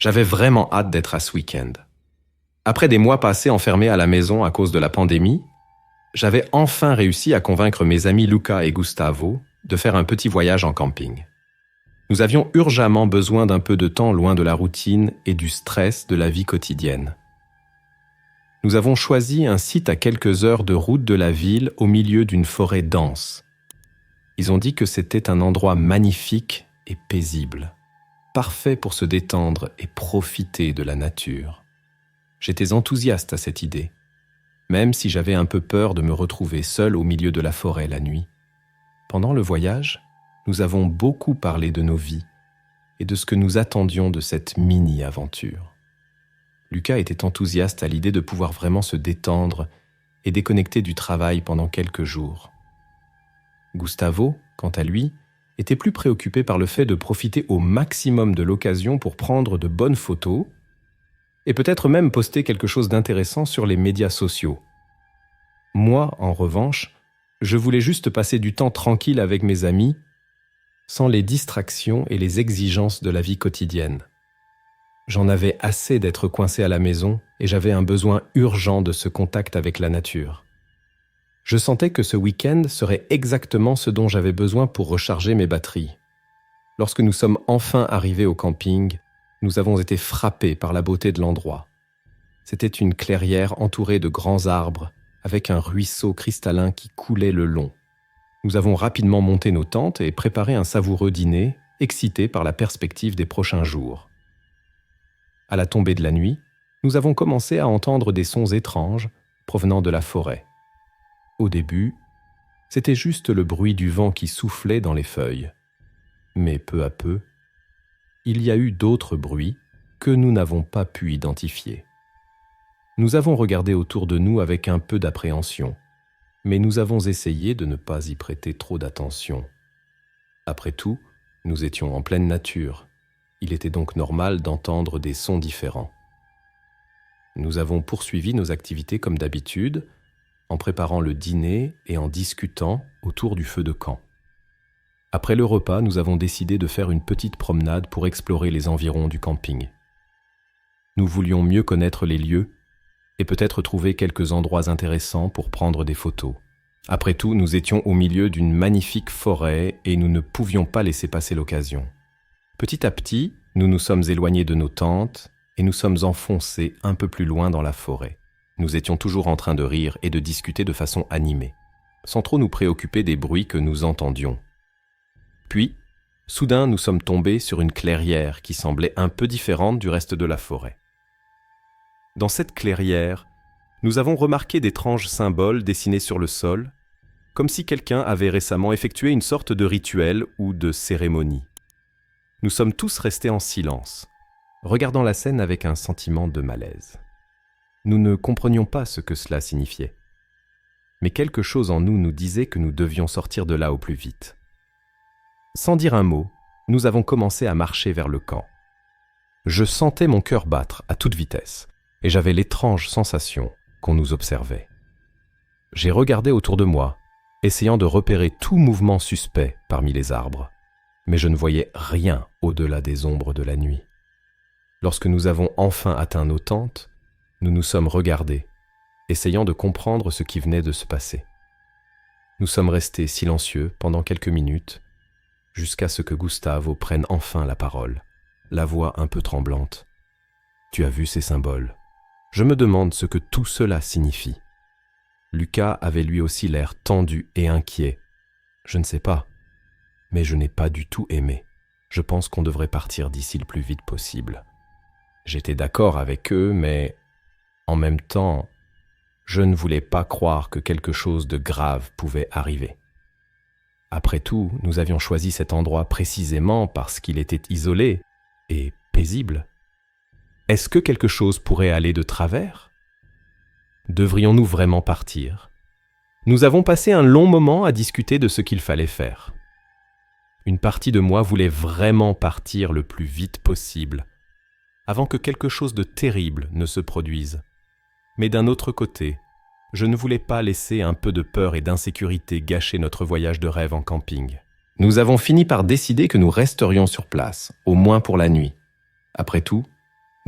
J'avais vraiment hâte d'être à ce week-end. Après des mois passés enfermés à la maison à cause de la pandémie, j'avais enfin réussi à convaincre mes amis Luca et Gustavo de faire un petit voyage en camping. Nous avions urgemment besoin d'un peu de temps loin de la routine et du stress de la vie quotidienne. Nous avons choisi un site à quelques heures de route de la ville au milieu d'une forêt dense. Ils ont dit que c'était un endroit magnifique et paisible, parfait pour se détendre et profiter de la nature. J'étais enthousiaste à cette idée, même si j'avais un peu peur de me retrouver seul au milieu de la forêt la nuit. Pendant le voyage, nous avons beaucoup parlé de nos vies et de ce que nous attendions de cette mini-aventure. Luca était enthousiaste à l'idée de pouvoir vraiment se détendre et déconnecter du travail pendant quelques jours. Gustavo, quant à lui, était plus préoccupé par le fait de profiter au maximum de l'occasion pour prendre de bonnes photos et peut-être même poster quelque chose d'intéressant sur les médias sociaux. Moi, en revanche, je voulais juste passer du temps tranquille avec mes amis, sans les distractions et les exigences de la vie quotidienne. J'en avais assez d'être coincé à la maison et j'avais un besoin urgent de ce contact avec la nature. Je sentais que ce week-end serait exactement ce dont j'avais besoin pour recharger mes batteries. Lorsque nous sommes enfin arrivés au camping, nous avons été frappés par la beauté de l'endroit. C'était une clairière entourée de grands arbres, avec un ruisseau cristallin qui coulait le long. Nous avons rapidement monté nos tentes et préparé un savoureux dîner, excités par la perspective des prochains jours. À la tombée de la nuit, nous avons commencé à entendre des sons étranges provenant de la forêt. Au début, c'était juste le bruit du vent qui soufflait dans les feuilles. Mais peu à peu, il y a eu d'autres bruits que nous n'avons pas pu identifier. Nous avons regardé autour de nous avec un peu d'appréhension, mais nous avons essayé de ne pas y prêter trop d'attention. Après tout, nous étions en pleine nature. Il était donc normal d'entendre des sons différents. Nous avons poursuivi nos activités comme d'habitude, en préparant le dîner et en discutant autour du feu de camp. Après le repas, nous avons décidé de faire une petite promenade pour explorer les environs du camping. Nous voulions mieux connaître les lieux et peut-être trouver quelques endroits intéressants pour prendre des photos. Après tout, nous étions au milieu d'une magnifique forêt et nous ne pouvions pas laisser passer l'occasion. Petit à petit, nous nous sommes éloignés de nos tentes et nous sommes enfoncés un peu plus loin dans la forêt. Nous étions toujours en train de rire et de discuter de façon animée, sans trop nous préoccuper des bruits que nous entendions. Puis, soudain, nous sommes tombés sur une clairière qui semblait un peu différente du reste de la forêt. Dans cette clairière, nous avons remarqué d'étranges symboles dessinés sur le sol, comme si quelqu'un avait récemment effectué une sorte de rituel ou de cérémonie. Nous sommes tous restés en silence, regardant la scène avec un sentiment de malaise. Nous ne comprenions pas ce que cela signifiait. Mais quelque chose en nous nous disait que nous devions sortir de là au plus vite. Sans dire un mot, nous avons commencé à marcher vers le camp. Je sentais mon cœur battre à toute vitesse, et j'avais l'étrange sensation qu'on nous observait. J'ai regardé autour de moi, essayant de repérer tout mouvement suspect parmi les arbres, mais je ne voyais rien au-delà des ombres de la nuit. Lorsque nous avons enfin atteint nos tentes, nous nous sommes regardés, essayant de comprendre ce qui venait de se passer. Nous sommes restés silencieux pendant quelques minutes, jusqu'à ce que Gustavo prenne enfin la parole, la voix un peu tremblante. « Tu as vu ces symboles ? Je me demande ce que tout cela signifie. » Luca avait lui aussi l'air tendu et inquiet. « Je ne sais pas, mais je n'ai pas du tout aimé. Je pense qu'on devrait partir d'ici le plus vite possible. » J'étais d'accord avec eux, mais en même temps, je ne voulais pas croire que quelque chose de grave pouvait arriver. Après tout, nous avions choisi cet endroit précisément parce qu'il était isolé et paisible. Est-ce que quelque chose pourrait aller de travers ? Devrions-nous vraiment partir ? Nous avons passé un long moment à discuter de ce qu'il fallait faire. Une partie de moi voulait vraiment partir le plus vite possible, avant que quelque chose de terrible ne se produise. Mais d'un autre côté, je ne voulais pas laisser un peu de peur et d'insécurité gâcher notre voyage de rêve en camping. Nous avons fini par décider que nous resterions sur place, au moins pour la nuit. Après tout,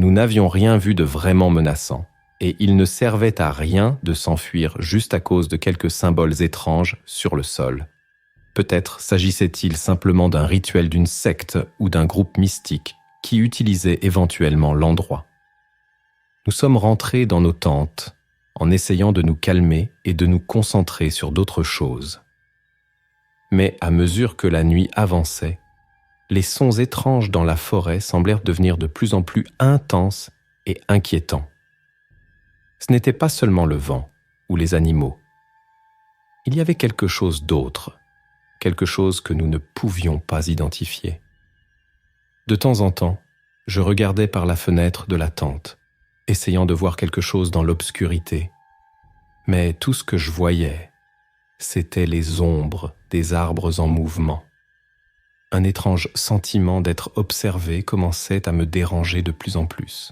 Nous n'avions rien vu de vraiment menaçant, et il ne servait à rien de s'enfuir juste à cause de quelques symboles étranges sur le sol. Peut-être s'agissait-il simplement d'un rituel d'une secte ou d'un groupe mystique qui utilisait éventuellement l'endroit. Nous sommes rentrés dans nos tentes en essayant de nous calmer et de nous concentrer sur d'autres choses. Mais à mesure que la nuit avançait, les sons étranges dans la forêt semblèrent devenir de plus en plus intenses et inquiétants. Ce n'était pas seulement le vent ou les animaux. Il y avait quelque chose d'autre, quelque chose que nous ne pouvions pas identifier. De temps en temps, je regardais par la fenêtre de la tente, essayant de voir quelque chose dans l'obscurité. Mais tout ce que je voyais, c'étaient les ombres des arbres en mouvement. Un étrange sentiment d'être observé commençait à me déranger de plus en plus.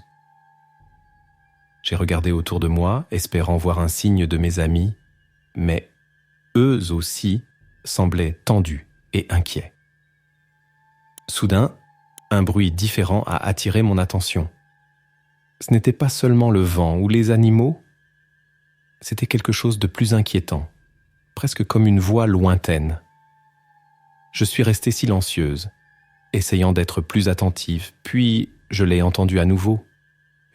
J'ai regardé autour de moi, espérant voir un signe de mes amis, mais eux aussi semblaient tendus et inquiets. Soudain, un bruit différent a attiré mon attention. Ce n'était pas seulement le vent ou les animaux, c'était quelque chose de plus inquiétant, presque comme une voix lointaine. Je suis restée silencieuse, essayant d'être plus attentive, puis je l'ai entendu à nouveau,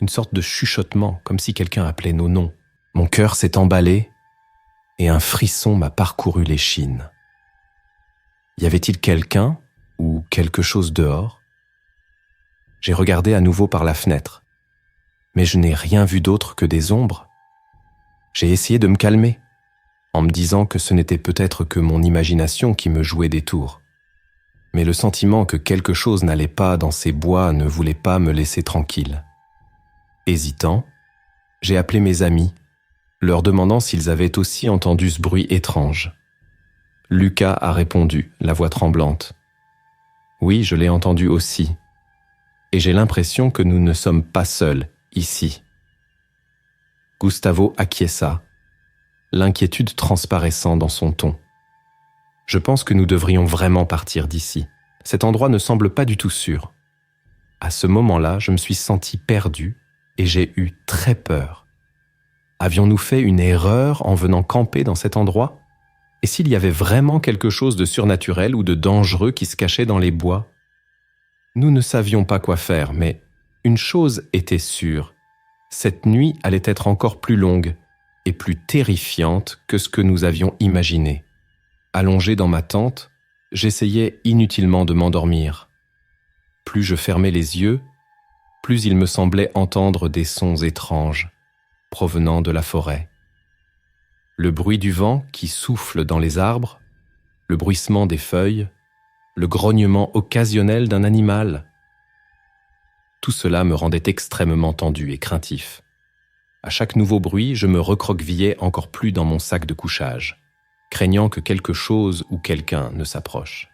une sorte de chuchotement, comme si quelqu'un appelait nos noms. Mon cœur s'est emballé et un frisson m'a parcouru l'échine. Y avait-il quelqu'un ou quelque chose dehors? J'ai regardé à nouveau par la fenêtre, mais je n'ai rien vu d'autre que des ombres. J'ai essayé de me calmer, en me disant que ce n'était peut-être que mon imagination qui me jouait des tours. Mais le sentiment que quelque chose n'allait pas dans ces bois ne voulait pas me laisser tranquille. Hésitant, j'ai appelé mes amis, leur demandant s'ils avaient aussi entendu ce bruit étrange. Lucas a répondu, la voix tremblante. « Oui, je l'ai entendu aussi. Et j'ai l'impression que nous ne sommes pas seuls, ici. » Gustavo acquiesça, l'inquiétude transparaissant dans son ton. « Je pense que nous devrions vraiment partir d'ici. Cet endroit ne semble pas du tout sûr. » À ce moment-là, je me suis senti perdu et j'ai eu très peur. Avions-nous fait une erreur en venant camper dans cet endroit? Et s'il y avait vraiment quelque chose de surnaturel ou de dangereux qui se cachait dans les bois? Nous ne savions pas quoi faire, mais une chose était sûre. Cette nuit allait être encore plus longue et plus terrifiante que ce que nous avions imaginé. Allongé dans ma tente, j'essayais inutilement de m'endormir. Plus je fermais les yeux, plus il me semblait entendre des sons étranges provenant de la forêt. Le bruit du vent qui souffle dans les arbres, le bruissement des feuilles, le grognement occasionnel d'un animal. Tout cela me rendait extrêmement tendu et craintif. À chaque nouveau bruit, je me recroquevillais encore plus dans mon sac de couchage, craignant que quelque chose ou quelqu'un ne s'approche.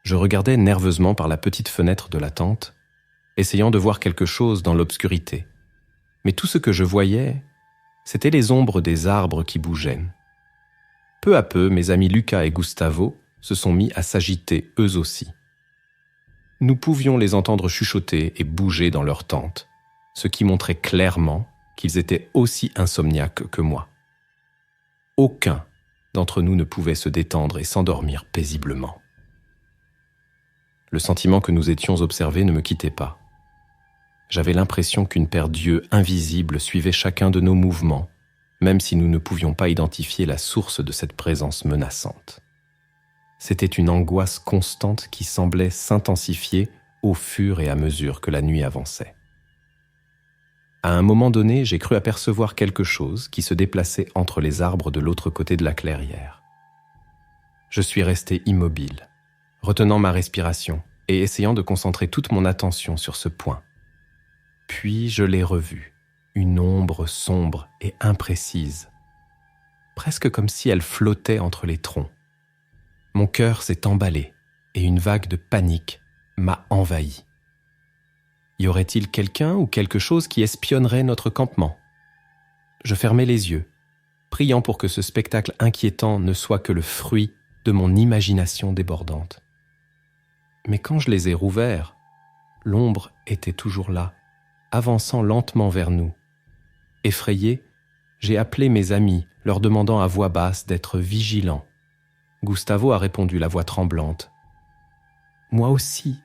Je regardais nerveusement par la petite fenêtre de la tente, essayant de voir quelque chose dans l'obscurité. Mais tout ce que je voyais, c'étaient les ombres des arbres qui bougeaient. Peu à peu, mes amis Lucas et Gustavo se sont mis à s'agiter eux aussi. Nous pouvions les entendre chuchoter et bouger dans leur tente, ce qui montrait clairement qu'ils étaient aussi insomniaques que moi. Aucun d'entre nous ne pouvait se détendre et s'endormir paisiblement. Le sentiment que nous étions observés ne me quittait pas. J'avais l'impression qu'une paire d'yeux invisibles suivait chacun de nos mouvements, même si nous ne pouvions pas identifier la source de cette présence menaçante. C'était une angoisse constante qui semblait s'intensifier au fur et à mesure que la nuit avançait. À un moment donné, j'ai cru apercevoir quelque chose qui se déplaçait entre les arbres de l'autre côté de la clairière. Je suis resté immobile, retenant ma respiration et essayant de concentrer toute mon attention sur ce point. Puis je l'ai revue, une ombre sombre et imprécise, presque comme si elle flottait entre les troncs. Mon cœur s'est emballé et une vague de panique m'a envahi. Y aurait-il quelqu'un ou quelque chose qui espionnerait notre campement? Je fermais les yeux, priant pour que ce spectacle inquiétant ne soit que le fruit de mon imagination débordante. Mais quand je les ai rouverts, L'ombre était toujours là, avançant lentement vers nous. Effrayé, j'ai appelé mes amis, leur demandant à voix basse d'être vigilants. Gustavo a répondu, la voix tremblante. « Moi aussi,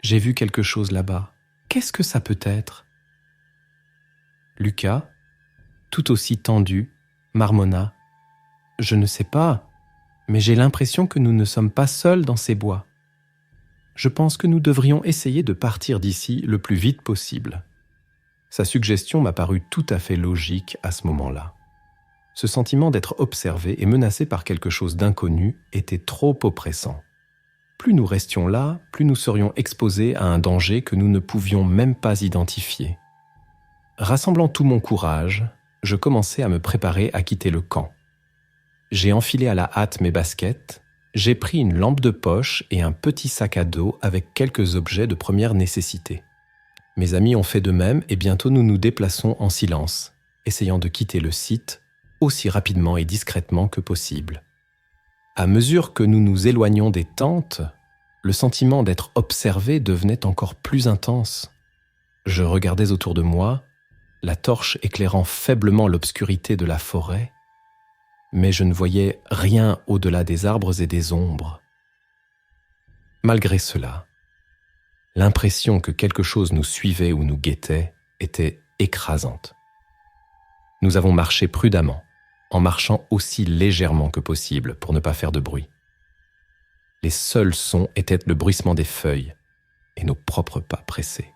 j'ai vu quelque chose là-bas. Qu'est-ce que ça peut être ?» Lucas, tout aussi tendu, marmonna. « Je ne sais pas, mais j'ai l'impression que nous ne sommes pas seuls dans ces bois. Je pense que nous devrions essayer de partir d'ici le plus vite possible. » Sa suggestion m'a paru tout à fait logique à ce moment-là. Ce sentiment d'être observé et menacé par quelque chose d'inconnu était trop oppressant. Plus nous restions là, plus nous serions exposés à un danger que nous ne pouvions même pas identifier. Rassemblant tout mon courage, je commençai à me préparer à quitter le camp. J'ai enfilé à la hâte mes baskets, j'ai pris une lampe de poche et un petit sac à dos avec quelques objets de première nécessité. Mes amis ont fait de même et bientôt nous nous déplaçons en silence, essayant de quitter le site aussi rapidement et discrètement que possible. À mesure que nous nous éloignions des tentes, le sentiment d'être observé devenait encore plus intense. Je regardais autour de moi, la torche éclairant faiblement l'obscurité de la forêt, mais je ne voyais rien au-delà des arbres et des ombres. Malgré cela, l'impression que quelque chose nous suivait ou nous guettait était écrasante. Nous avons marché prudemment, en marchant aussi légèrement que possible pour ne pas faire de bruit. Les seuls sons étaient le bruissement des feuilles et nos propres pas pressés.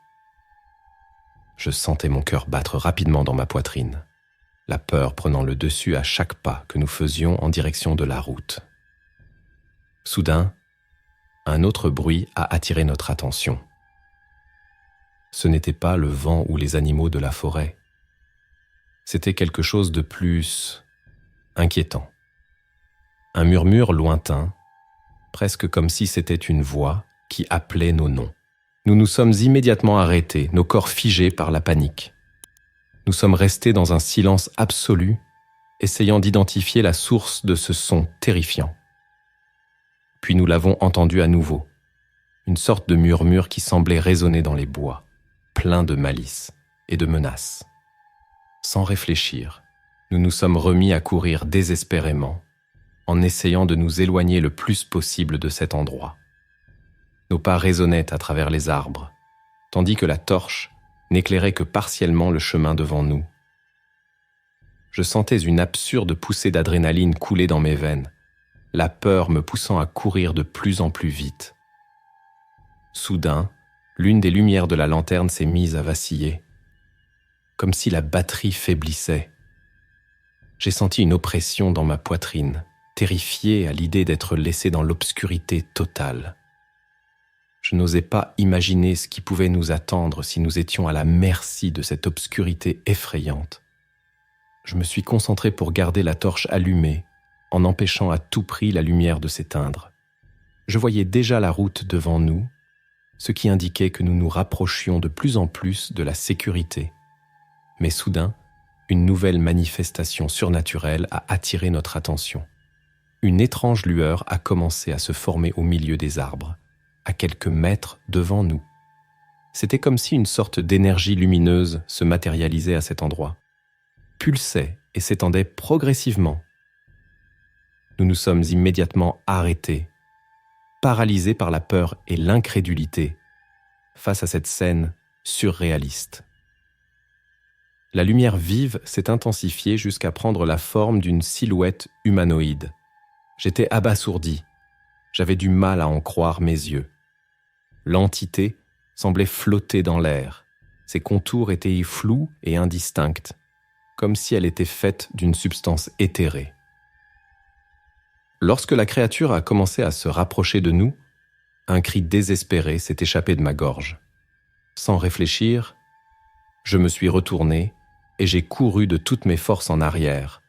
Je sentais mon cœur battre rapidement dans ma poitrine, la peur prenant le dessus à chaque pas que nous faisions en direction de la route. Soudain, un autre bruit a attiré notre attention. Ce n'était pas le vent ou les animaux de la forêt. C'était quelque chose de plus inquiétant. Un murmure lointain, presque comme si c'était une voix qui appelait nos noms. Nous nous sommes immédiatement arrêtés, nos corps figés par la panique. Nous sommes restés dans un silence absolu, essayant d'identifier la source de ce son terrifiant. Puis nous l'avons entendu à nouveau, une sorte de murmure qui semblait résonner dans les bois, plein de malice et de menaces. Sans réfléchir, nous nous sommes remis à courir désespérément, en essayant de nous éloigner le plus possible de cet endroit. Nos pas résonnaient à travers les arbres, tandis que la torche n'éclairait que partiellement le chemin devant nous. Je sentais une absurde poussée d'adrénaline couler dans mes veines, la peur me poussant à courir de plus en plus vite. Soudain, l'une des lumières de la lanterne s'est mise à vaciller, comme si la batterie faiblissait. J'ai senti une oppression dans ma poitrine, terrifié à l'idée d'être laissé dans l'obscurité totale. Je n'osais pas imaginer ce qui pouvait nous attendre si nous étions à la merci de cette obscurité effrayante. Je me suis concentré pour garder la torche allumée, en empêchant à tout prix la lumière de s'éteindre. Je voyais déjà la route devant nous, ce qui indiquait que nous nous rapprochions de plus en plus de la sécurité. Mais soudain, une nouvelle manifestation surnaturelle a attiré notre attention. Une étrange lueur a commencé à se former au milieu des arbres, à quelques mètres devant nous. C'était comme si une sorte d'énergie lumineuse se matérialisait à cet endroit, pulsait et s'étendait progressivement. Nous nous sommes immédiatement arrêtés, paralysés par la peur et l'incrédulité face à cette scène surréaliste. La lumière vive s'est intensifiée jusqu'à prendre la forme d'une silhouette humanoïde. J'étais abasourdi. J'avais du mal à en croire mes yeux. L'entité semblait flotter dans l'air. Ses contours étaient flous et indistincts, comme si elle était faite d'une substance éthérée. Lorsque la créature a commencé à se rapprocher de nous, un cri désespéré s'est échappé de ma gorge. Sans réfléchir, je me suis retourné et j'ai couru de toutes mes forces en arrière,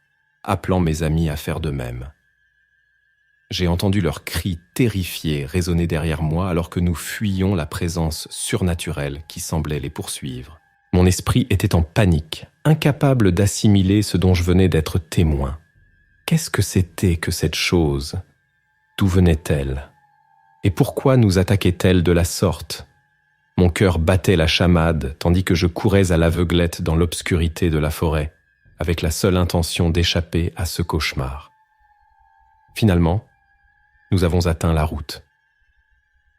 appelant mes amis à faire de même. J'ai entendu leurs cris terrifiés résonner derrière moi alors que nous fuyions la présence surnaturelle qui semblait les poursuivre. Mon esprit était en panique, incapable d'assimiler ce dont je venais d'être témoin. Qu'est-ce que c'était que cette chose? D'où venait-elle? Et pourquoi nous attaquait-elle de la sorte? Mon cœur battait la chamade tandis que je courais à l'aveuglette dans l'obscurité de la forêt, avec la seule intention d'échapper à ce cauchemar. Finalement, nous avons atteint la route.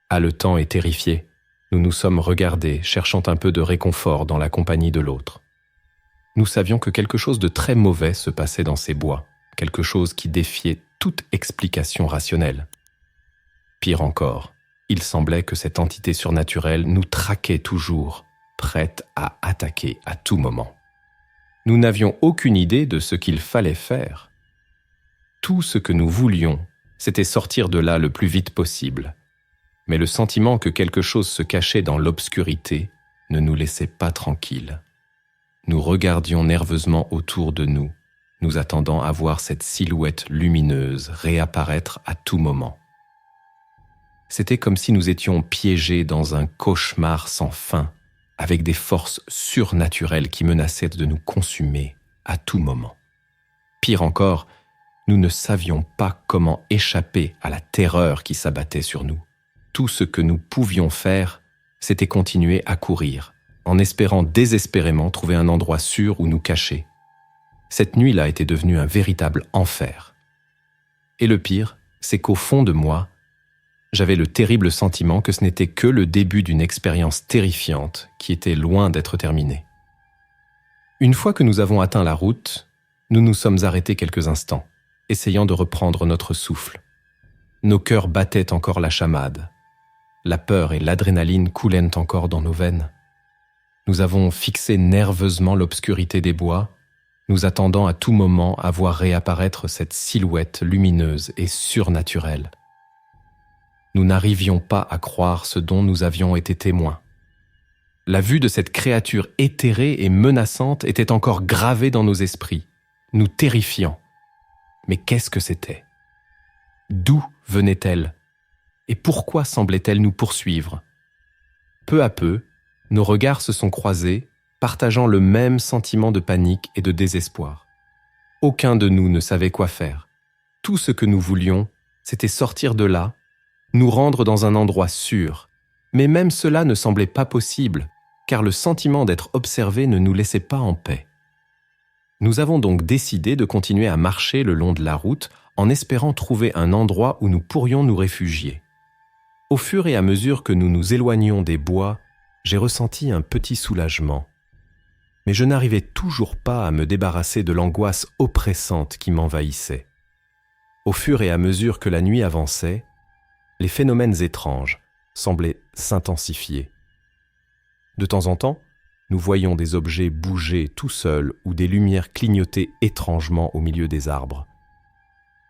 Haletant et terrifiés, nous nous sommes regardés, cherchant un peu de réconfort dans la compagnie de l'autre. Nous savions que quelque chose de très mauvais se passait dans ces bois, quelque chose qui défiait toute explication rationnelle. Pire encore, il semblait que cette entité surnaturelle nous traquait toujours, prête à attaquer à tout moment. Nous n'avions aucune idée de ce qu'il fallait faire. Tout ce que nous voulions, c'était sortir de là le plus vite possible. Mais le sentiment que quelque chose se cachait dans l'obscurité ne nous laissait pas tranquilles. Nous regardions nerveusement autour de nous, nous attendant à voir cette silhouette lumineuse réapparaître à tout moment. C'était comme si nous étions piégés dans un cauchemar sans fin, avec des forces surnaturelles qui menaçaient de nous consumer à tout moment. Pire encore, nous ne savions pas comment échapper à la terreur qui s'abattait sur nous. Tout ce que nous pouvions faire, c'était continuer à courir, en espérant désespérément trouver un endroit sûr où nous cacher. Cette nuit-là était devenue un véritable enfer. Et le pire, c'est qu'au fond de moi, j'avais le terrible sentiment que ce n'était que le début d'une expérience terrifiante qui était loin d'être terminée. Une fois que nous avons atteint la route, nous nous sommes arrêtés quelques instants, essayant de reprendre notre souffle. Nos cœurs battaient encore la chamade. La peur et l'adrénaline coulaient encore dans nos veines. Nous avons fixé nerveusement l'obscurité des bois, nous attendant à tout moment à voir réapparaître cette silhouette lumineuse et surnaturelle. Nous n'arrivions pas à croire ce dont nous avions été témoins. La vue de cette créature éthérée et menaçante était encore gravée dans nos esprits, nous terrifiant. Mais qu'est-ce que c'était ? D'où venait-elle ? Et pourquoi semblait-elle nous poursuivre ? Peu à peu, nos regards se sont croisés, partageant le même sentiment de panique et de désespoir. Aucun de nous ne savait quoi faire. Tout ce que nous voulions, c'était sortir de là, nous rendre dans un endroit sûr. Mais même cela ne semblait pas possible, car le sentiment d'être observé ne nous laissait pas en paix. Nous avons donc décidé de continuer à marcher le long de la route en espérant trouver un endroit où nous pourrions nous réfugier. Au fur et à mesure que nous nous éloignions des bois, j'ai ressenti un petit soulagement. Mais je n'arrivais toujours pas à me débarrasser de l'angoisse oppressante qui m'envahissait. Au fur et à mesure que la nuit avançait, les phénomènes étranges semblaient s'intensifier. De temps en temps, nous voyions des objets bouger tout seuls ou des lumières clignoter étrangement au milieu des arbres.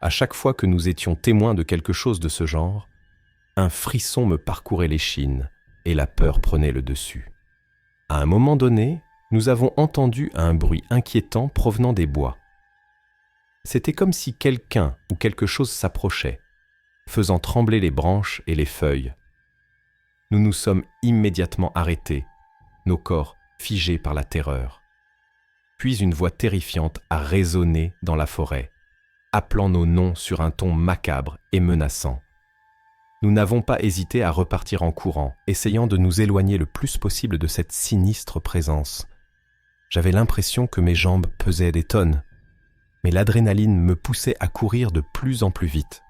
À chaque fois que nous étions témoins de quelque chose de ce genre, un frisson me parcourait l'échine et la peur prenait le dessus. À un moment donné, nous avons entendu un bruit inquiétant provenant des bois. C'était comme si quelqu'un ou quelque chose s'approchait, faisant trembler les branches et les feuilles. Nous nous sommes immédiatement arrêtés, nos corps figés par la terreur. Puis une voix terrifiante a résonné dans la forêt, appelant nos noms sur un ton macabre et menaçant. Nous n'avons pas hésité à repartir en courant, essayant de nous éloigner le plus possible de cette sinistre présence. J'avais l'impression que mes jambes pesaient des tonnes, mais l'adrénaline me poussait à courir de plus en plus vite.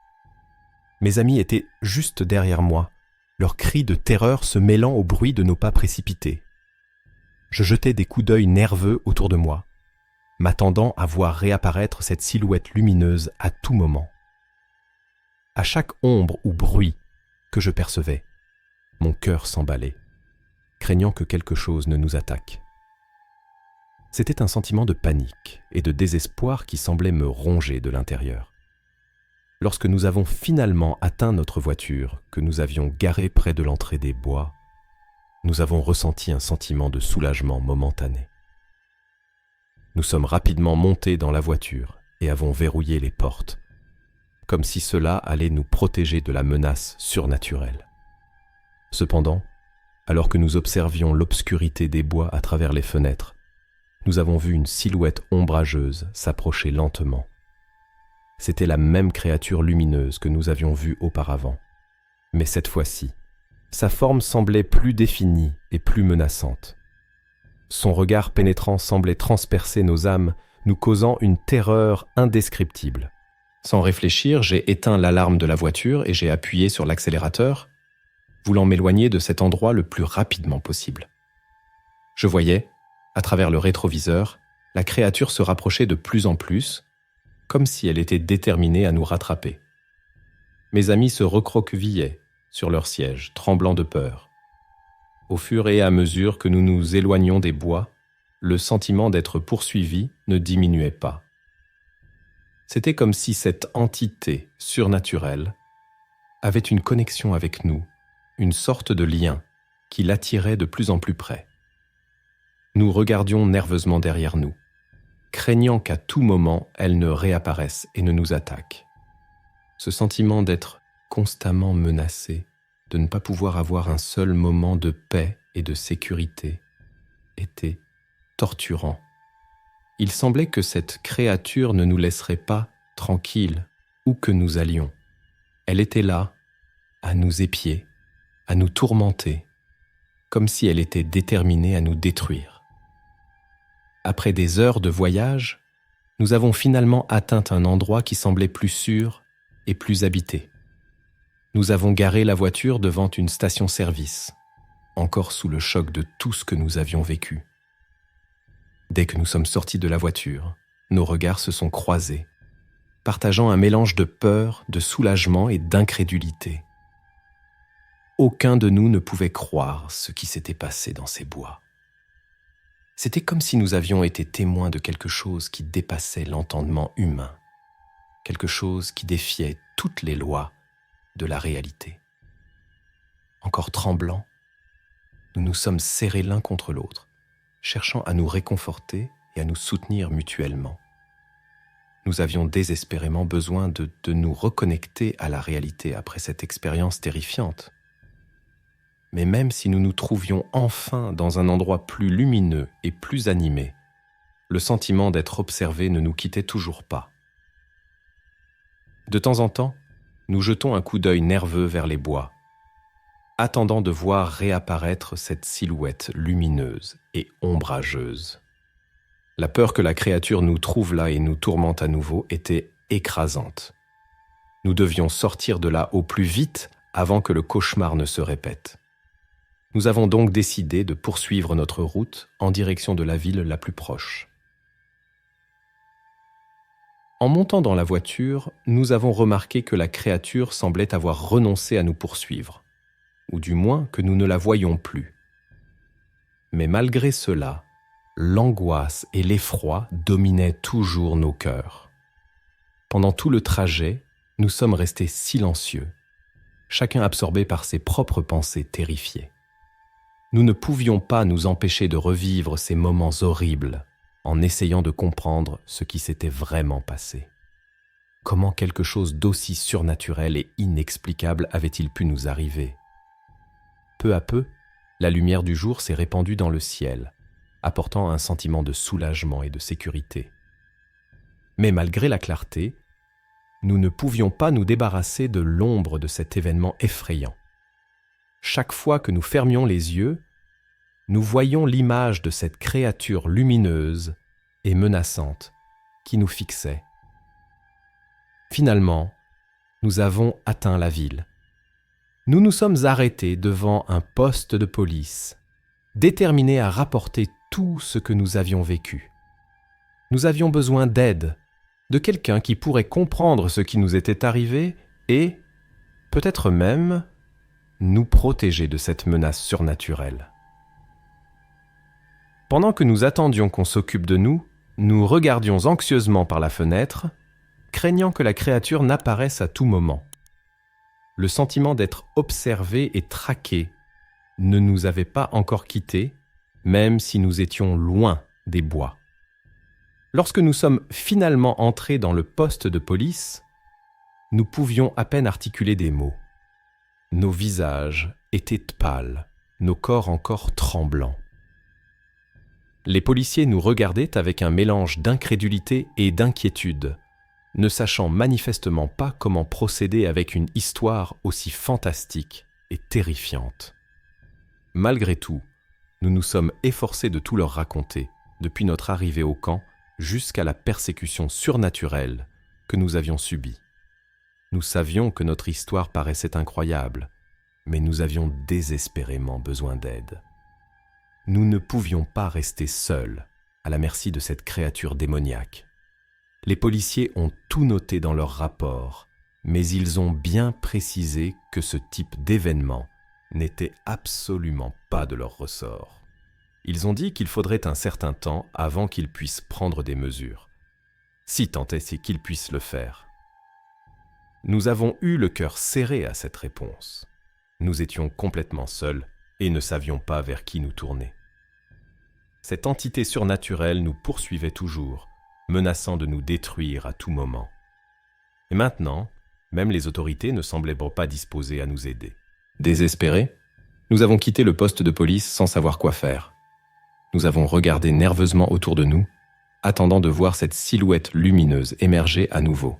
Mes amis étaient juste derrière moi, leurs cris de terreur se mêlant au bruit de nos pas précipités. Je jetais des coups d'œil nerveux autour de moi, m'attendant à voir réapparaître cette silhouette lumineuse à tout moment. À chaque ombre ou bruit que je percevais, mon cœur s'emballait, craignant que quelque chose ne nous attaque. C'était un sentiment de panique et de désespoir qui semblait me ronger de l'intérieur. Lorsque nous avons finalement atteint notre voiture, que nous avions garée près de l'entrée des bois, nous avons ressenti un sentiment de soulagement momentané. Nous sommes rapidement montés dans la voiture et avons verrouillé les portes, comme si cela allait nous protéger de la menace surnaturelle. Cependant, alors que nous observions l'obscurité des bois à travers les fenêtres, nous avons vu une silhouette ombrageuse s'approcher lentement. C'était la même créature lumineuse que nous avions vue auparavant, mais cette fois-ci, Sa forme semblait plus définie et plus menaçante. Son regard pénétrant semblait transpercer nos âmes, nous causant une terreur indescriptible. Sans réfléchir, j'ai éteint l'alarme de la voiture et j'ai appuyé sur l'accélérateur, voulant m'éloigner de cet endroit le plus rapidement possible. Je voyais, à travers le rétroviseur, la créature se rapprocher de plus en plus, comme si elle était déterminée à nous rattraper. Mes amis se recroquevillaient sur leur siège, tremblant de peur. Au fur et à mesure que nous nous éloignions des bois, le sentiment d'être poursuivis ne diminuait pas. C'était comme si cette entité surnaturelle avait une connexion avec nous, une sorte de lien qui l'attirait de plus en plus près. Nous regardions nerveusement derrière nous, craignant qu'à tout moment elle ne réapparaisse et ne nous attaque. Ce sentiment d'être constamment menacé, de ne pas pouvoir avoir un seul moment de paix et de sécurité, était torturant. Il semblait que cette créature ne nous laisserait pas tranquilles où que nous allions. Elle était là, à nous épier, à nous tourmenter, comme si elle était déterminée à nous détruire. Après des heures de voyage, nous avons finalement atteint un endroit qui semblait plus sûr et plus habité. Nous avons garé la voiture devant une station-service, encore sous le choc de tout ce que nous avions vécu. Dès que nous sommes sortis de la voiture, nos regards se sont croisés, partageant un mélange de peur, de soulagement et d'incrédulité. Aucun de nous ne pouvait croire ce qui s'était passé dans ces bois. C'était comme si nous avions été témoins de quelque chose qui dépassait l'entendement humain, quelque chose qui défiait toutes les lois de la réalité. Encore tremblants, nous nous sommes serrés l'un contre l'autre, cherchant à nous réconforter et à nous soutenir mutuellement. Nous avions désespérément besoin de nous reconnecter à la réalité après cette expérience terrifiante. Mais même si nous nous trouvions enfin dans un endroit plus lumineux et plus animé, le sentiment d'être observés ne nous quittait toujours pas. De temps en temps, nous jetons un coup d'œil nerveux vers les bois, attendant de voir réapparaître cette silhouette lumineuse et ombrageuse. La peur que la créature nous trouve là et nous tourmente à nouveau était écrasante. Nous devions sortir de là au plus vite avant que le cauchemar ne se répète. Nous avons donc décidé de poursuivre notre route en direction de la ville la plus proche. En montant dans la voiture, nous avons remarqué que la créature semblait avoir renoncé à nous poursuivre, ou du moins que nous ne la voyions plus. Mais malgré cela, l'angoisse et l'effroi dominaient toujours nos cœurs. Pendant tout le trajet, nous sommes restés silencieux, chacun absorbé par ses propres pensées terrifiées. Nous ne pouvions pas nous empêcher de revivre ces moments horribles en essayant de comprendre ce qui s'était vraiment passé. Comment quelque chose d'aussi surnaturel et inexplicable avait-il pu nous arriver ? Peu à peu, la lumière du jour s'est répandue dans le ciel, apportant un sentiment de soulagement et de sécurité. Mais malgré la clarté, nous ne pouvions pas nous débarrasser de l'ombre de cet événement effrayant. Chaque fois que nous fermions les yeux, nous voyions l'image de cette créature lumineuse et menaçante qui nous fixait. Finalement, nous avons atteint la ville. Nous nous sommes arrêtés devant un poste de police, déterminés à rapporter tout ce que nous avions vécu. Nous avions besoin d'aide, de quelqu'un qui pourrait comprendre ce qui nous était arrivé et, peut-être même, nous protéger de cette menace surnaturelle. Pendant que nous attendions qu'on s'occupe de nous, nous regardions anxieusement par la fenêtre, craignant que la créature n'apparaisse à tout moment. Le sentiment d'être observé et traqué ne nous avait pas encore quittés, même si nous étions loin des bois. Lorsque nous sommes finalement entrés dans le poste de police, nous pouvions à peine articuler des mots. Nos visages étaient pâles, nos corps encore tremblants. Les policiers nous regardaient avec un mélange d'incrédulité et d'inquiétude, ne sachant manifestement pas comment procéder avec une histoire aussi fantastique et terrifiante. Malgré tout, nous nous sommes efforcés de tout leur raconter, depuis notre arrivée au camp jusqu'à la persécution surnaturelle que nous avions subie. Nous savions que notre histoire paraissait incroyable, mais nous avions désespérément besoin d'aide. Nous ne pouvions pas rester seuls, à la merci de cette créature démoniaque. Les policiers ont tout noté dans leur rapport, mais ils ont bien précisé que ce type d'événement n'était absolument pas de leur ressort. Ils ont dit qu'il faudrait un certain temps avant qu'ils puissent prendre des mesures, si tant est qu'ils puissent le faire. Nous avons eu le cœur serré à cette réponse. Nous étions complètement seuls et ne savions pas vers qui nous tourner. Cette entité surnaturelle nous poursuivait toujours, menaçant de nous détruire à tout moment. Et maintenant, même les autorités ne semblaient pas disposées à nous aider. Désespérés, nous avons quitté le poste de police sans savoir quoi faire. Nous avons regardé nerveusement autour de nous, attendant de voir cette silhouette lumineuse émerger à nouveau.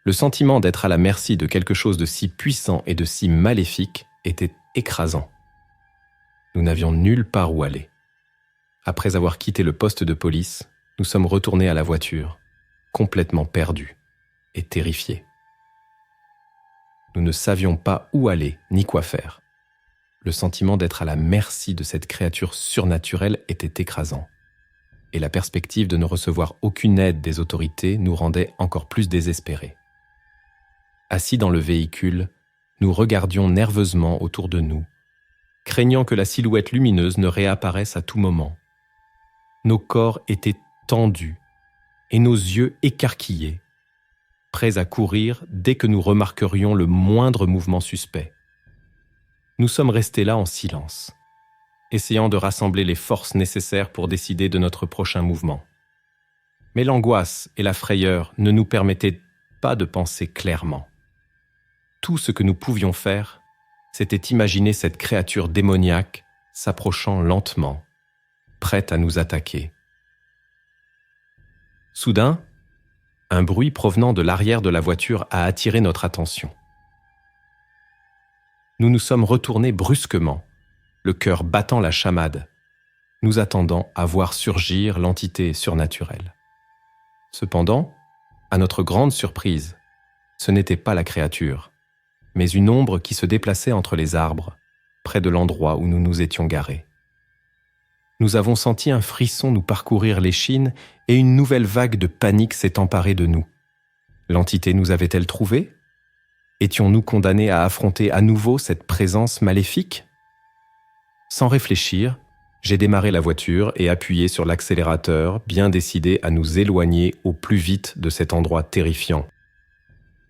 Le sentiment d'être à la merci de quelque chose de si puissant et de si maléfique était écrasant. Nous n'avions nulle part où aller. Après avoir quitté le poste de police, nous sommes retournés à la voiture, complètement perdus et terrifiés. Nous ne savions pas où aller ni quoi faire. Le sentiment d'être à la merci de cette créature surnaturelle était écrasant. Et la perspective de ne recevoir aucune aide des autorités nous rendait encore plus désespérés. Assis dans le véhicule, nous regardions nerveusement autour de nous, craignant que la silhouette lumineuse ne réapparaisse à tout moment. Nos corps étaient tendus et nos yeux écarquillés, prêts à courir dès que nous remarquerions le moindre mouvement suspect. Nous sommes restés là en silence, essayant de rassembler les forces nécessaires pour décider de notre prochain mouvement. Mais l'angoisse et la frayeur ne nous permettaient pas de penser clairement. Tout ce que nous pouvions faire, c'était imaginer cette créature démoniaque s'approchant lentement, prête à nous attaquer. Soudain, un bruit provenant de l'arrière de la voiture a attiré notre attention. Nous nous sommes retournés brusquement, le cœur battant la chamade, nous attendant à voir surgir l'entité surnaturelle. Cependant, à notre grande surprise, ce n'était pas la créature, mais une ombre qui se déplaçait entre les arbres, près de l'endroit où nous nous étions garés. Nous avons senti un frisson nous parcourir l'échine et une nouvelle vague de panique s'est emparée de nous. L'entité nous avait-elle trouvés ? Étions-nous condamnés à affronter à nouveau cette présence maléfique ? Sans réfléchir, j'ai démarré la voiture et appuyé sur l'accélérateur, bien décidé à nous éloigner au plus vite de cet endroit terrifiant.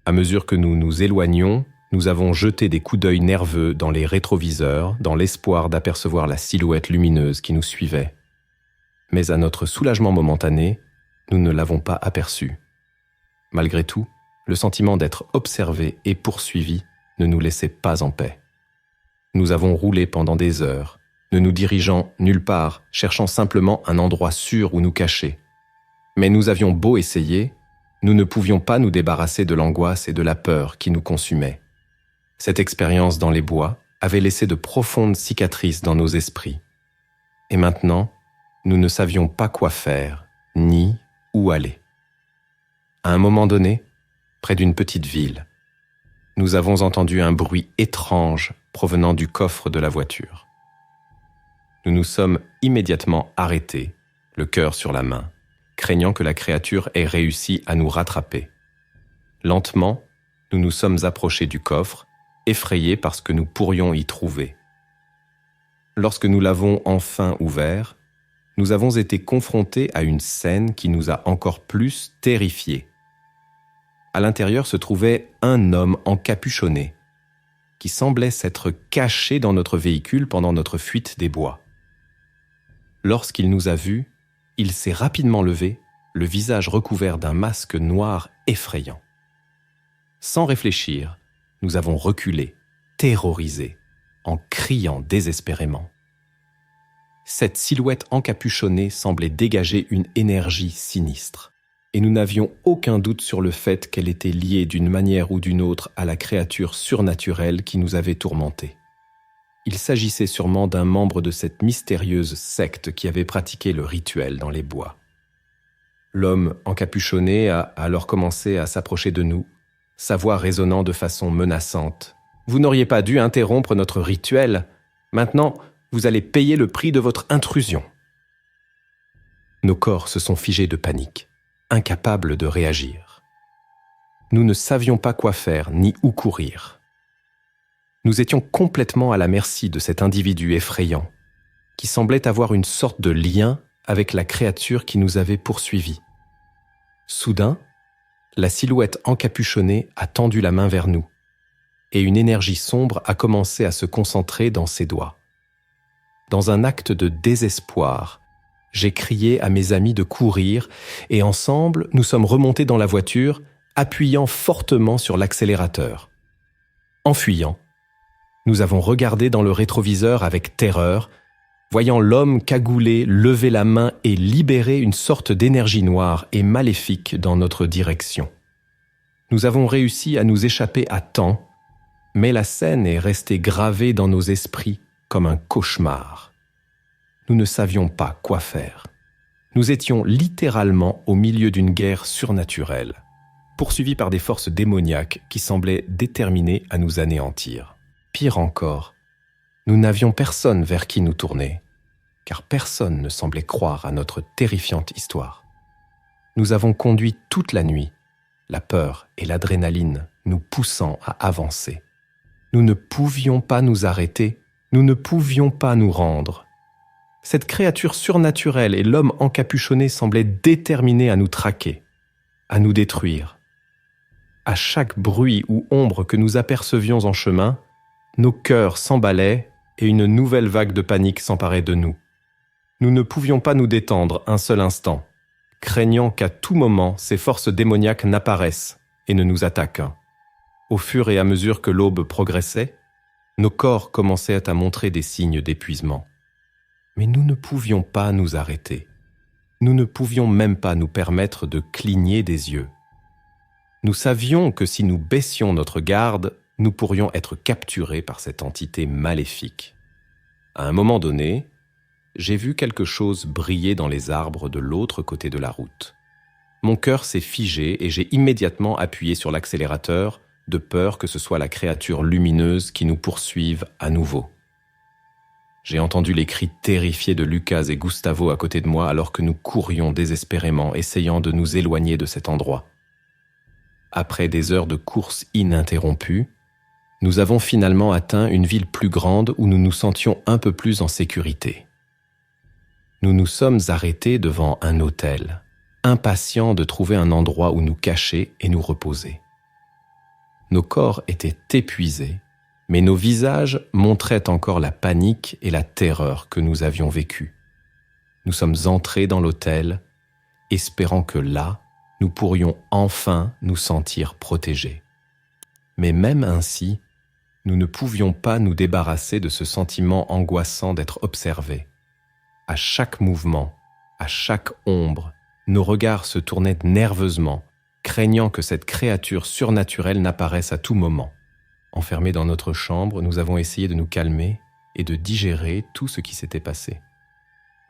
À mesure que nous nous éloignions, nous avons jeté des coups d'œil nerveux dans les rétroviseurs, dans l'espoir d'apercevoir la silhouette lumineuse qui nous suivait. Mais à notre soulagement momentané, nous ne l'avons pas aperçue. Malgré tout, le sentiment d'être observé et poursuivi ne nous laissait pas en paix. Nous avons roulé pendant des heures, ne nous dirigeant nulle part, cherchant simplement un endroit sûr où nous cacher. Mais nous avions beau essayer, nous ne pouvions pas nous débarrasser de l'angoisse et de la peur qui nous consumaient. Cette expérience dans les bois avait laissé de profondes cicatrices dans nos esprits. Et maintenant, nous ne savions pas quoi faire, ni où aller. À un moment donné, près d'une petite ville, nous avons entendu un bruit étrange provenant du coffre de la voiture. Nous nous sommes immédiatement arrêtés, le cœur sur la main, craignant que la créature ait réussi à nous rattraper. Lentement, nous nous sommes approchés du coffre, effrayés par ce que nous pourrions y trouver. Lorsque nous l'avons enfin ouvert, nous avons été confrontés à une scène qui nous a encore plus terrifiés. À l'intérieur se trouvait un homme encapuchonné, qui semblait s'être caché dans notre véhicule pendant notre fuite des bois. Lorsqu'il nous a vus, il s'est rapidement levé, le visage recouvert d'un masque noir effrayant. Sans réfléchir, nous avons reculé, terrorisés, en criant désespérément. Cette silhouette encapuchonnée semblait dégager une énergie sinistre, et nous n'avions aucun doute sur le fait qu'elle était liée d'une manière ou d'une autre à la créature surnaturelle qui nous avait tourmentés. Il s'agissait sûrement d'un membre de cette mystérieuse secte qui avait pratiqué le rituel dans les bois. L'homme encapuchonné a alors commencé à s'approcher de nous, sa voix résonnant de façon menaçante. « Vous n'auriez pas dû interrompre notre rituel. Maintenant, vous allez payer le prix de votre intrusion. » Nos corps se sont figés de panique, incapables de réagir. Nous ne savions pas quoi faire ni où courir. Nous étions complètement à la merci de cet individu effrayant, qui semblait avoir une sorte de lien avec la créature qui nous avait poursuivis. Soudain, la silhouette encapuchonnée a tendu la main vers nous, et une énergie sombre a commencé à se concentrer dans ses doigts. Dans un acte de désespoir, j'ai crié à mes amis de courir, et ensemble, nous sommes remontés dans la voiture, appuyant fortement sur l'accélérateur. En fuyant, nous avons regardé dans le rétroviseur avec terreur, voyant l'homme cagoulé lever la main et libérer une sorte d'énergie noire et maléfique dans notre direction. Nous avons réussi à nous échapper à temps, mais la scène est restée gravée dans nos esprits comme un cauchemar. Nous ne savions pas quoi faire. Nous étions littéralement au milieu d'une guerre surnaturelle, poursuivis par des forces démoniaques qui semblaient déterminées à nous anéantir. Pire encore, nous n'avions personne vers qui nous tourner, car personne ne semblait croire à notre terrifiante histoire. Nous avons conduit toute la nuit, la peur et l'adrénaline nous poussant à avancer. Nous ne pouvions pas nous arrêter, nous ne pouvions pas nous rendre. Cette créature surnaturelle et l'homme encapuchonné semblaient déterminés à nous traquer, à nous détruire. À chaque bruit ou ombre que nous apercevions en chemin, nos cœurs s'emballaient et une nouvelle vague de panique s'emparait de nous. Nous ne pouvions pas nous détendre un seul instant, craignant qu'à tout moment ces forces démoniaques n'apparaissent et ne nous attaquent. Au fur et à mesure que l'aube progressait, nos corps commençaient à montrer des signes d'épuisement. Mais nous ne pouvions pas nous arrêter. Nous ne pouvions même pas nous permettre de cligner des yeux. Nous savions que si nous baissions notre garde, nous pourrions être capturés par cette entité maléfique. À un moment donné, j'ai vu quelque chose briller dans les arbres de l'autre côté de la route. Mon cœur s'est figé et j'ai immédiatement appuyé sur l'accélérateur, de peur que ce soit la créature lumineuse qui nous poursuive à nouveau. J'ai entendu les cris terrifiés de Lucas et Gustavo à côté de moi alors que nous courions désespérément, essayant de nous éloigner de cet endroit. Après des heures de course ininterrompues, nous avons finalement atteint une ville plus grande où nous nous sentions un peu plus en sécurité. Nous nous sommes arrêtés devant un hôtel, impatients de trouver un endroit où nous cacher et nous reposer. Nos corps étaient épuisés, mais nos visages montraient encore la panique et la terreur que nous avions vécues. Nous sommes entrés dans l'hôtel, espérant que là, nous pourrions enfin nous sentir protégés. Mais même ainsi, nous ne pouvions pas nous débarrasser de ce sentiment angoissant d'être observés. À chaque mouvement, à chaque ombre, nos regards se tournaient nerveusement, craignant que cette créature surnaturelle n'apparaisse à tout moment. Enfermés dans notre chambre, nous avons essayé de nous calmer et de digérer tout ce qui s'était passé.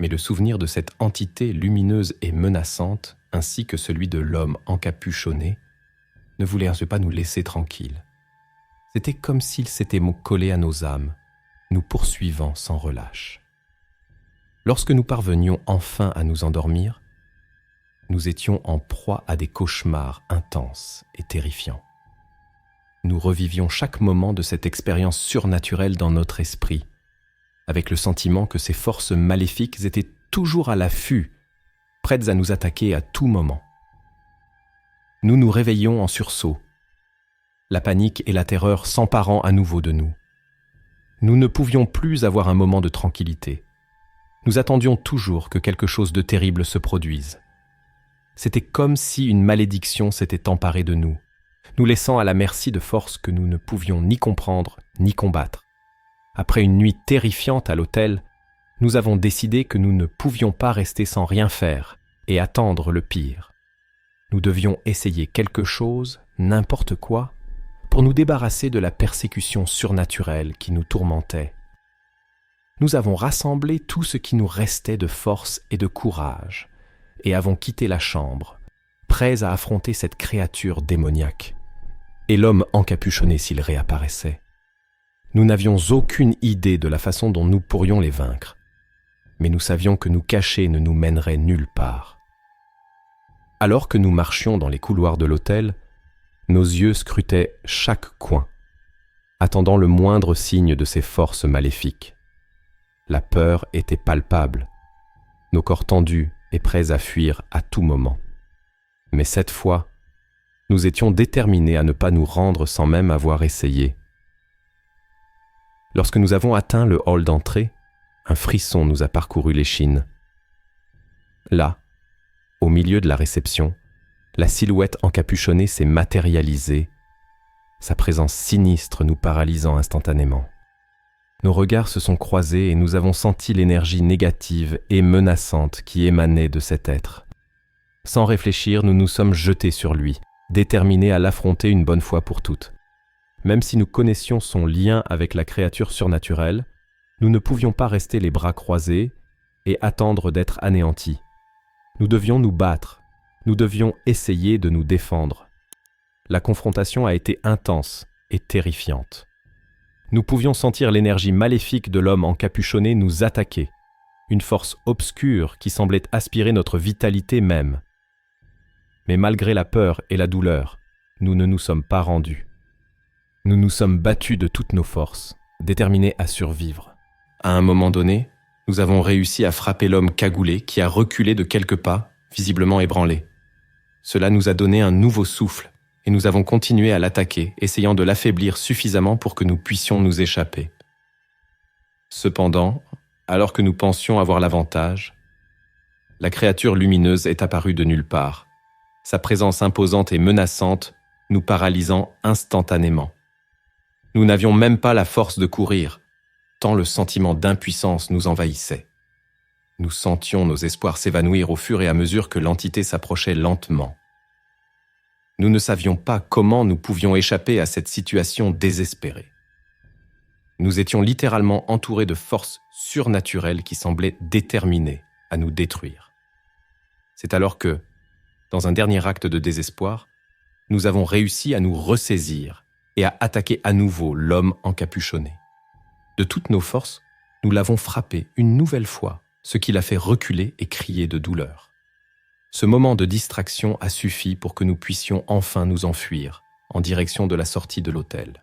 Mais le souvenir de cette entité lumineuse et menaçante, ainsi que celui de l'homme encapuchonné, ne voulait pas nous laisser tranquilles. C'était comme s'il s'était collé à nos âmes, nous poursuivant sans relâche. Lorsque nous parvenions enfin à nous endormir, nous étions en proie à des cauchemars intenses et terrifiants. Nous revivions chaque moment de cette expérience surnaturelle dans notre esprit, avec le sentiment que ces forces maléfiques étaient toujours à l'affût, prêtes à nous attaquer à tout moment. Nous nous réveillions en sursaut, la panique et la terreur s'emparant à nouveau de nous. Nous ne pouvions plus avoir un moment de tranquillité. Nous attendions toujours que quelque chose de terrible se produise. C'était comme si une malédiction s'était emparée de nous, nous laissant à la merci de forces que nous ne pouvions ni comprendre ni combattre. Après une nuit terrifiante à l'hôtel, nous avons décidé que nous ne pouvions pas rester sans rien faire et attendre le pire. Nous devions essayer quelque chose, n'importe quoi, pour nous débarrasser de la persécution surnaturelle qui nous tourmentait. Nous avons rassemblé tout ce qui nous restait de force et de courage, et avons quitté la chambre, prêts à affronter cette créature démoniaque, et l'homme encapuchonné s'il réapparaissait. Nous n'avions aucune idée de la façon dont nous pourrions les vaincre, mais nous savions que nous cacher ne nous mènerait nulle part. Alors que nous marchions dans les couloirs de l'hôtel, nos yeux scrutaient chaque coin, attendant le moindre signe de ces forces maléfiques. La peur était palpable, nos corps tendus et prêts à fuir à tout moment. Mais cette fois, nous étions déterminés à ne pas nous rendre sans même avoir essayé. Lorsque nous avons atteint le hall d'entrée, un frisson nous a parcouru l'échine. Là, au milieu de la réception, la silhouette encapuchonnée s'est matérialisée, sa présence sinistre nous paralysant instantanément. Nos regards se sont croisés et nous avons senti l'énergie négative et menaçante qui émanait de cet être. Sans réfléchir, nous nous sommes jetés sur lui, déterminés à l'affronter une bonne fois pour toutes. Même si nous connaissions son lien avec la créature surnaturelle, nous ne pouvions pas rester les bras croisés et attendre d'être anéantis. Nous devions nous battre, nous devions essayer de nous défendre. La confrontation a été intense et terrifiante. Nous pouvions sentir l'énergie maléfique de l'homme encapuchonné nous attaquer, une force obscure qui semblait aspirer notre vitalité même. Mais malgré la peur et la douleur, nous ne nous sommes pas rendus. Nous nous sommes battus de toutes nos forces, déterminés à survivre. À un moment donné, nous avons réussi à frapper l'homme cagoulé qui a reculé de quelques pas, visiblement ébranlé. Cela nous a donné un nouveau souffle et nous avons continué à l'attaquer, essayant de l'affaiblir suffisamment pour que nous puissions nous échapper. Cependant, alors que nous pensions avoir l'avantage, la créature lumineuse est apparue de nulle part, sa présence imposante et menaçante nous paralysant instantanément. Nous n'avions même pas la force de courir, tant le sentiment d'impuissance nous envahissait. Nous sentions nos espoirs s'évanouir au fur et à mesure que l'entité s'approchait lentement. Nous ne savions pas comment nous pouvions échapper à cette situation désespérée. Nous étions littéralement entourés de forces surnaturelles qui semblaient déterminées à nous détruire. C'est alors que, dans un dernier acte de désespoir, nous avons réussi à nous ressaisir et à attaquer à nouveau l'homme encapuchonné. De toutes nos forces, nous l'avons frappé une nouvelle fois, ce qui l'a fait reculer et crier de douleur. Ce moment de distraction a suffi pour que nous puissions enfin nous enfuir en direction de la sortie de l'hôtel.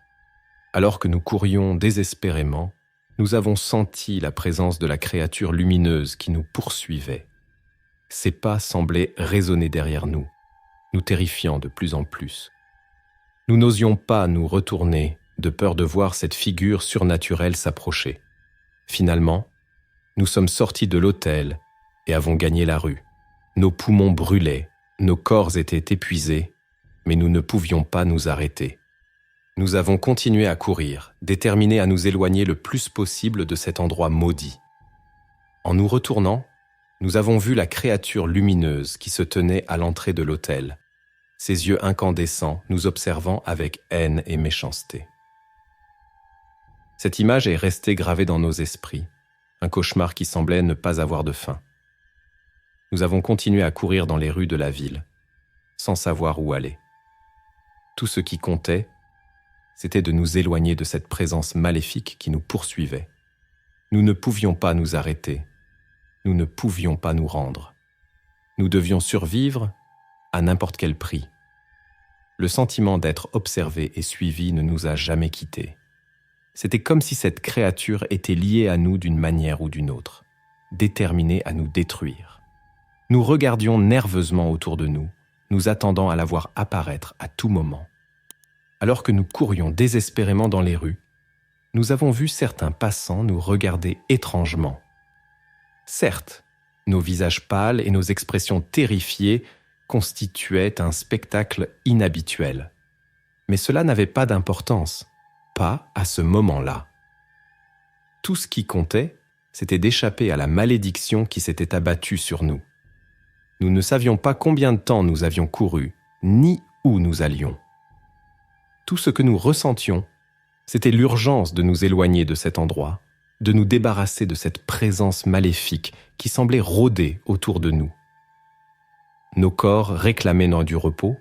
Alors que nous courions désespérément, nous avons senti la présence de la créature lumineuse qui nous poursuivait. Ses pas semblaient résonner derrière nous, nous terrifiant de plus en plus. Nous n'osions pas nous retourner, de peur de voir cette figure surnaturelle s'approcher. Finalement, nous sommes sortis de l'hôtel et avons gagné la rue. Nos poumons brûlaient, nos corps étaient épuisés, mais nous ne pouvions pas nous arrêter. Nous avons continué à courir, déterminés à nous éloigner le plus possible de cet endroit maudit. En nous retournant, nous avons vu la créature lumineuse qui se tenait à l'entrée de l'hôtel, ses yeux incandescents nous observant avec haine et méchanceté. Cette image est restée gravée dans nos esprits, un cauchemar qui semblait ne pas avoir de fin. Nous avons continué à courir dans les rues de la ville, sans savoir où aller. Tout ce qui comptait, c'était de nous éloigner de cette présence maléfique qui nous poursuivait. Nous ne pouvions pas nous arrêter, nous ne pouvions pas nous rendre. Nous devions survivre à n'importe quel prix. Le sentiment d'être observé et suivi ne nous a jamais quittés. C'était comme si cette créature était liée à nous d'une manière ou d'une autre, déterminée à nous détruire. Nous regardions nerveusement autour de nous, nous attendant à la voir apparaître à tout moment. Alors que nous courions désespérément dans les rues, nous avons vu certains passants nous regarder étrangement. Certes, nos visages pâles et nos expressions terrifiées constituaient un spectacle inhabituel. Mais cela n'avait pas d'importance, pas à ce moment-là. Tout ce qui comptait, c'était d'échapper à la malédiction qui s'était abattue sur nous. Nous ne savions pas combien de temps nous avions couru, ni où nous allions. Tout ce que nous ressentions, c'était l'urgence de nous éloigner de cet endroit, de nous débarrasser de cette présence maléfique qui semblait rôder autour de nous. Nos corps réclamaient du repos,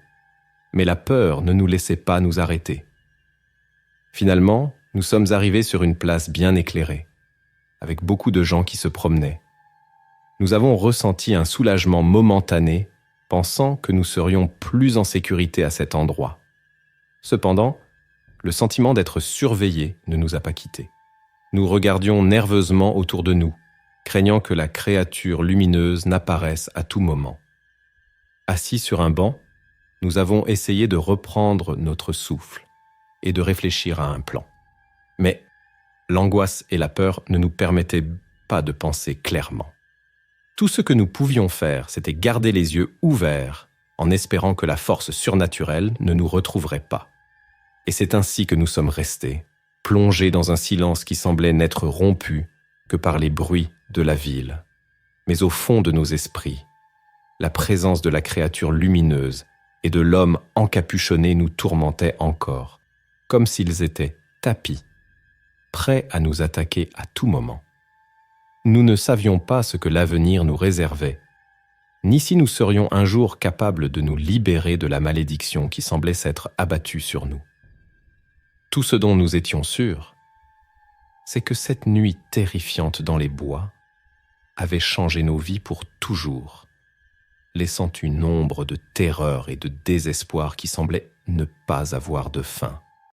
mais la peur ne nous laissait pas nous arrêter. Finalement, nous sommes arrivés sur une place bien éclairée, avec beaucoup de gens qui se promenaient. Nous avons ressenti un soulagement momentané, pensant que nous serions plus en sécurité à cet endroit. Cependant, le sentiment d'être surveillés ne nous a pas quittés. Nous regardions nerveusement autour de nous, craignant que la créature lumineuse n'apparaisse à tout moment. Assis sur un banc, nous avons essayé de reprendre notre souffle et de réfléchir à un plan. Mais l'angoisse et la peur ne nous permettaient pas de penser clairement. Tout ce que nous pouvions faire, c'était garder les yeux ouverts en espérant que la force surnaturelle ne nous retrouverait pas. Et c'est ainsi que nous sommes restés, plongés dans un silence qui semblait n'être rompu que par les bruits de la ville. Mais au fond de nos esprits, la présence de la créature lumineuse et de l'homme encapuchonné nous tourmentait encore, comme s'ils étaient tapis, prêts à nous attaquer à tout moment. Nous ne savions pas ce que l'avenir nous réservait, ni si nous serions un jour capables de nous libérer de la malédiction qui semblait s'être abattue sur nous. Tout ce dont nous étions sûrs, c'est que cette nuit terrifiante dans les bois avait changé nos vies pour toujours, laissant une ombre de terreur et de désespoir qui semblait ne pas avoir de fin.